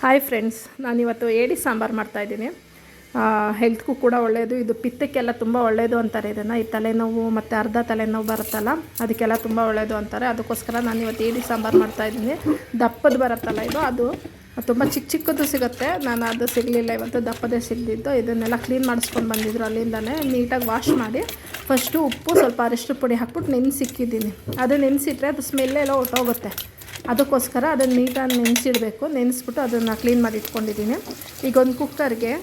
Hi friends, ನಾನಿವತ್ತು ಏಡಿ ಸಾಂಬಾರು ಮಾಡ್ತಾಯಿದ್ದೀನಿ. ಹೆಲ್ತ್ಗೂ ಕೂಡ ಒಳ್ಳೆಯದು. ಇದು ಪಿತ್ತಕ್ಕೆಲ್ಲ ತುಂಬ ಒಳ್ಳೆಯದು ಅಂತಾರೆ. ಇದನ್ನು ಈ ತಲೆನೋವು ಮತ್ತು ಅರ್ಧ ತಲೆನೋವು ಬರುತ್ತಲ್ಲ, ಅದಕ್ಕೆಲ್ಲ ತುಂಬ ಒಳ್ಳೆಯದು ಅಂತಾರೆ. ಅದಕ್ಕೋಸ್ಕರ ನಾನಿವತ್ತು ಏಡಿ ಸಾಂಬಾರು ಮಾಡ್ತಾಯಿದ್ದೀನಿ. ದಪ್ಪದು ಬರುತ್ತಲ್ಲ ಇದು, ಅದು ತುಂಬ ಚಿಕ್ಕದು ಸಿಗುತ್ತೆ. ನಾನು ಅದು ಸಿಗಲಿಲ್ಲ ಇವತ್ತು, ದಪ್ಪದೇ ಸಿಗದಿದ್ದು. ಇದನ್ನೆಲ್ಲ ಕ್ಲೀನ್ ಮಾಡಿಸ್ಕೊಂಡು ಬಂದಿದ್ರು ಅಲ್ಲಿಂದನೇ. ನೀಟಾಗಿ ವಾಶ್ ಮಾಡಿ ಫಸ್ಟು ಉಪ್ಪು ಸ್ವಲ್ಪ ಅರಿಶಿನ ಪುಡಿ ಹಾಕ್ಬಿಟ್ಟು ನೆನೆಸಿಕ್ಕಿದ್ದೀನಿ. ಅದು ನೆನೆಸಿಟ್ರೆ ಅದು ಸ್ಮೆಲ್ಲೆಲ್ಲ ಹೊರ್ಟೋಗುತ್ತೆ. ಅದಕ್ಕೋಸ್ಕರ ಅದನ್ನು ನೀಟಾಗಿ ನೆನೆಸಿಡಬೇಕು. ನೆನೆಸ್ಬಿಟ್ಟು ಅದನ್ನು ಕ್ಲೀನ್ ಮಾಡಿ ಇಟ್ಕೊಂಡಿದ್ದೀನಿ. ಈಗ ಒಂದು ಕುಕ್ಕರ್ಗೆ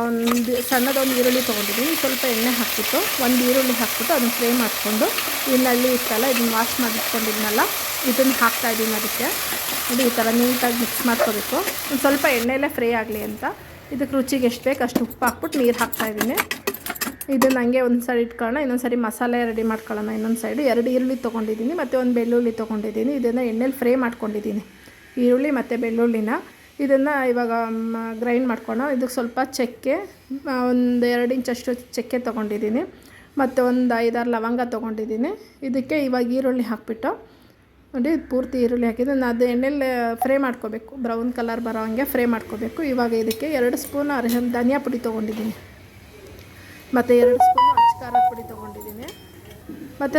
ಒಂದು ಸಣ್ಣದೊಂದು ಈರುಳ್ಳಿ ತೊಗೊಂಡಿದ್ದೀನಿ. ಸ್ವಲ್ಪ ಎಣ್ಣೆ ಹಾಕ್ಬಿಟ್ಟು ಒಂದು ಈರುಳ್ಳಿ ಹಾಕ್ಬಿಟ್ಟು ಅದನ್ನು ಫ್ರೈ ಮಾಡಿಕೊಂಡು ಈ ನಳ್ಳಿ ಇತ್ತಲ್ಲ, ಇದನ್ನು ವಾಶ್ ಮಾಡಿ ಇಟ್ಕೊಂಡಿದ್ನಲ್ಲ, ಇದನ್ನು ಹಾಕ್ತಾಯಿದ್ದೀನಿ. ಅದಕ್ಕೆ ಇದು ಈ ಥರ ನೀಟಾಗಿ ಮಿಕ್ಸ್ ಮಾಡ್ಕೋಬೇಕು. ಒಂದು ಸ್ವಲ್ಪ ಎಣ್ಣೆಯಲ್ಲೇ ಫ್ರೈ ಆಗಲಿ ಅಂತ. ಇದಕ್ಕೆ ರುಚಿಗೆ ಎಷ್ಟು ಬೇಕು ಅಷ್ಟು ಉಪ್ಪು ಹಾಕ್ಬಿಟ್ಟು ನೀರು ಹಾಕ್ತಾಯಿದ್ದೀನಿ. ಇದನ್ನು ಹಂಗೆ ಒಂದು ಸೈಡ್ ಇಟ್ಕೊಳ್ಳೋಣ. ಇನ್ನೊಂದು ಸರಿ ಮಸಾಲೆ ರೆಡಿ ಮಾಡ್ಕೊಳ್ಳೋಣ. ಇನ್ನೊಂದು ಸೈಡು 2 ಈರುಳ್ಳಿ ತೊಗೊಂಡಿದ್ದೀನಿ ಮತ್ತು ಒಂದು ಬೆಳ್ಳುಳ್ಳಿ ತೊಗೊಂಡಿದ್ದೀನಿ. ಇದನ್ನು ಎಣ್ಣೆಲಿ ಫ್ರೈ ಮಾಡ್ಕೊಂಡಿದ್ದೀನಿ, ಈರುಳ್ಳಿ ಮತ್ತು ಬೆಳ್ಳುಳ್ಳಿನ. ಇದನ್ನು ಇವಾಗ ಗ್ರೈಂಡ್ ಮಾಡ್ಕೊಳ್ಳೋಣ. ಇದಕ್ಕೆ ಸ್ವಲ್ಪ ಚಕ್ಕೆ, ಒಂದು 2 ಇಂಚಷ್ಟು ಚಕ್ಕೆ ತೊಗೊಂಡಿದ್ದೀನಿ ಮತ್ತು ಒಂದು 5-6 ಲವಂಗ ತೊಗೊಂಡಿದ್ದೀನಿ. ಇದಕ್ಕೆ ಇವಾಗ ಈರುಳ್ಳಿ ಹಾಕ್ಬಿಟ್ಟು ನೋಡಿ, ಪೂರ್ತಿ ಈರುಳ್ಳಿ ಹಾಕಿದ್ದು ಅದು ಎಣ್ಣೆಲಿ ಫ್ರೈ ಮಾಡ್ಕೋಬೇಕು. ಬ್ರೌನ್ ಕಲರ್ ಬರೋ ಹಂಗೆ ಫ್ರೈ ಮಾಡ್ಕೋಬೇಕು. ಇವಾಗ ಇದಕ್ಕೆ 2 ಸ್ಪೂನ್ ಧನಿಯಾ ಪುಡಿ ತೊಗೊಂಡಿದ್ದೀನಿ ಮತ್ತು 2 ಸ್ಪೂನು ಅಚ್ಚ ಪುಡಿ ತೊಗೊಂಡಿದ್ದೀನಿ ಮತ್ತು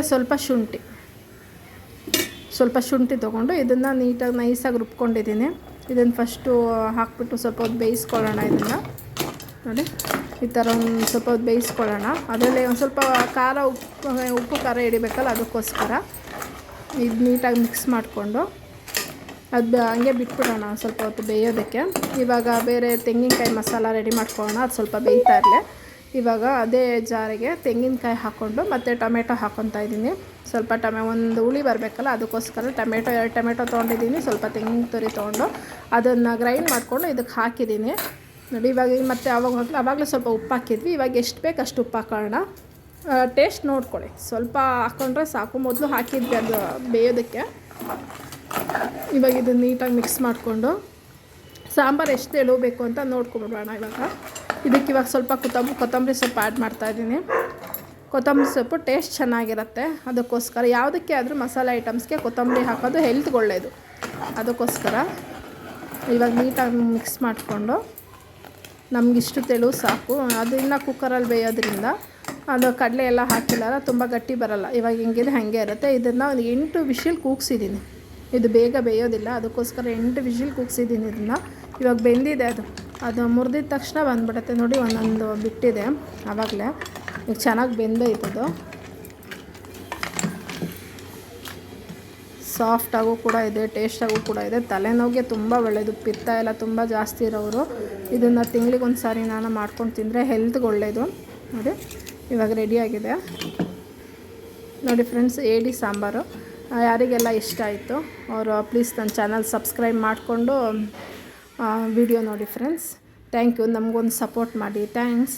ಸ್ವಲ್ಪ ಶುಂಠಿ ತೊಗೊಂಡು ಇದನ್ನು ನೀಟಾಗಿ ನೈಸಾಗಿ ರುಬ್ಕೊಂಡಿದ್ದೀನಿ. ಇದನ್ನು ಫಸ್ಟು ಹಾಕ್ಬಿಟ್ಟು ಸ್ವಲ್ಪ ಹೊತ್ತು ಬೇಯಿಸ್ಕೊಳ್ಳೋಣ. ಇದನ್ನು ನೋಡಿ ಈ ಥರ ಒಂದು ಸ್ವಲ್ಪ ಹೊತ್ತು ಬೇಯಿಸ್ಕೊಳ್ಳೋಣ. ಅದರಲ್ಲಿ ಒಂದು ಸ್ವಲ್ಪ ಉಪ್ಪು ಖಾರ ಹಿಡಿಬೇಕಲ್ಲ, ಅದಕ್ಕೋಸ್ಕರ ಇದು ನೀಟಾಗಿ ಮಿಕ್ಸ್ ಮಾಡಿಕೊಂಡು ಅದು ಹಂಗೆ ಬಿಟ್ಬಿಡೋಣ ಸ್ವಲ್ಪ ಹೊತ್ತು ಬೇಯೋದಕ್ಕೆ. ಇವಾಗ ಬೇರೆ ತೆಂಗಿನಕಾಯಿ ಮಸಾಲ ರೆಡಿ ಮಾಡ್ಕೊಳ್ಳೋಣ. ಅದು ಸ್ವಲ್ಪ ಬೇಯ್ತಾ ಇರಲಿ. ಇವಾಗ ಅದೇ ಜಾರಿಗೆ ತೆಂಗಿನಕಾಯಿ ಹಾಕ್ಕೊಂಡು ಮತ್ತು ಟೊಮೆಟೊ ಹಾಕ್ಕೊತಾ ಇದ್ದೀನಿ. ಸ್ವಲ್ಪ ಒಂದು ಹುಳಿ ಬರಬೇಕಲ್ಲ, ಅದಕ್ಕೋಸ್ಕರ 2 ಟೊಮೆಟೊ ತೊಗೊಂಡಿದ್ದೀನಿ. ಸ್ವಲ್ಪ ತೆಂಗಿನ ತುರಿ ತೊಗೊಂಡು ಅದನ್ನು ಗ್ರೈಂಡ್ ಮಾಡಿಕೊಂಡು ಇದಕ್ಕೆ ಹಾಕಿದ್ದೀನಿ ನೋಡಿ. ಇವಾಗ ಮತ್ತು ಆವಾಗಲೇ ಸ್ವಲ್ಪ ಉಪ್ಪು ಹಾಕಿದ್ವಿ. ಇವಾಗ ಎಷ್ಟು ಬೇಕು ಅಷ್ಟು ಉಪ್ಪು ಹಾಕೋಣ. ಟೇಸ್ಟ್ ನೋಡ್ಕೊಳ್ಳಿ, ಸ್ವಲ್ಪ ಹಾಕ್ಕೊಂಡ್ರೆ ಸಾಕು. ಮೊದಲು ಹಾಕಿದ್ವಿ ಅದು ಬೇಯೋದಕ್ಕೆ. ಇವಾಗ ಇದನ್ನು ನೀಟಾಗಿ ಮಿಕ್ಸ್ ಮಾಡಿಕೊಂಡು ಸಾಂಬಾರು ಎಷ್ಟು ಎಳಬೇಕು ಅಂತ ನೋಡ್ಕೊಬಿಡೋಣ. ಇದಕ್ಕೆ ಇವಾಗ ಸ್ವಲ್ಪ ಕೊತ್ತಂಬರಿ ಸೊಪ್ಪು ಆ್ಯಡ್ ಮಾಡ್ತಾಯಿದ್ದೀನಿ. ಕೊತ್ತಂಬರಿ ಸೊಪ್ಪು ಟೇಸ್ಟ್ ಚೆನ್ನಾಗಿರುತ್ತೆ. ಅದಕ್ಕೋಸ್ಕರ ಯಾವುದಕ್ಕೆ ಆದರೂ ಮಸಾಲೆ ಐಟಮ್ಸ್ಗೆ ಕೊತ್ತಂಬರಿ ಹಾಕೋದು ಹೆಲ್ತ್ಗೆ ಒಳ್ಳೆಯದು. ಅದಕ್ಕೋಸ್ಕರ ಇವಾಗ ನೀಟಾಗಿ ಮಿಕ್ಸ್ ಮಾಡಿಕೊಂಡು ನಮಗಿಷ್ಟು ತೆಳು ಸಾಕು. ಅದು ಇನ್ನೂ ಕುಕ್ಕರಲ್ಲಿ ಬೇಯೋದ್ರಿಂದ ಅದು ಕಡಲೆ ಎಲ್ಲ ಹಾಕಿಲ್ಲ, ತುಂಬ ಗಟ್ಟಿ ಬರೋಲ್ಲ. ಇವಾಗ ಹಿಂಗಿದೆ ಹಾಗೆ ಇರುತ್ತೆ. ಇದನ್ನು ಒಂದು 8 ವಿಷಿಲ್ ಕೂಗಿಸಿದ್ದೀನಿ. ಇದು ಬೇಗ ಬೇಯೋದಿಲ್ಲ, ಅದಕ್ಕೋಸ್ಕರ 8 ವಿಷಿಲ್ ಕೂಗಿಸಿದ್ದೀನಿ. ಇದನ್ನು ಇವಾಗ ಬೆಂದಿದೆ. ಅದು ಮುರಿದಿದ ತಕ್ಷಣ ಬಂದ್ಬಿಡುತ್ತೆ ನೋಡಿ. ಒಂದೊಂದು ಬಿಟ್ಟಿದೆ ಆವಾಗಲೇ. ಈಗ ಚೆನ್ನಾಗಿ ಬೆಂದೈತದು. ಸಾಫ್ಟಾಗೂ ಕೂಡ ಇದೆ, ಟೇಸ್ಟಾಗೂ ಕೂಡ ಇದೆ. ತಲೆನೋವಿಗೆ ತುಂಬ ಒಳ್ಳೆಯದು. ಪಿತ್ತ ಎಲ್ಲ ತುಂಬ ಜಾಸ್ತಿ ಇರೋರು ಇದನ್ನು ತಿಂಗಳಿಗೆ ಸಾರಿ ನಾನು ಮಾಡ್ಕೊಂಡು ತಿಂದರೆ ಹೆಲ್ತ್ಗೆ ಒಳ್ಳೆಯದು. ನೋಡಿ ಇವಾಗ ರೆಡಿಯಾಗಿದೆ ನೋಡಿ ಫ್ರೆಂಡ್ಸ್, ಏಡಿ ಸಾಂಬಾರು. ಯಾರಿಗೆಲ್ಲ ಇಷ್ಟ ಆಯಿತು ಅವರು ಪ್ಲೀಸ್ ನನ್ನ ಚಾನಲ್ ಸಬ್ಸ್ಕ್ರೈಬ್ ಮಾಡಿಕೊಂಡು ವಿಡಿಯೋ ನೋಡಿ ಫ್ರೆಂಡ್ಸ್. Thank you. ನಮಗೊಂದು ಸಪೋರ್ಟ್ ಮಾಡಿ. ಥ್ಯಾಂಕ್ಸ್.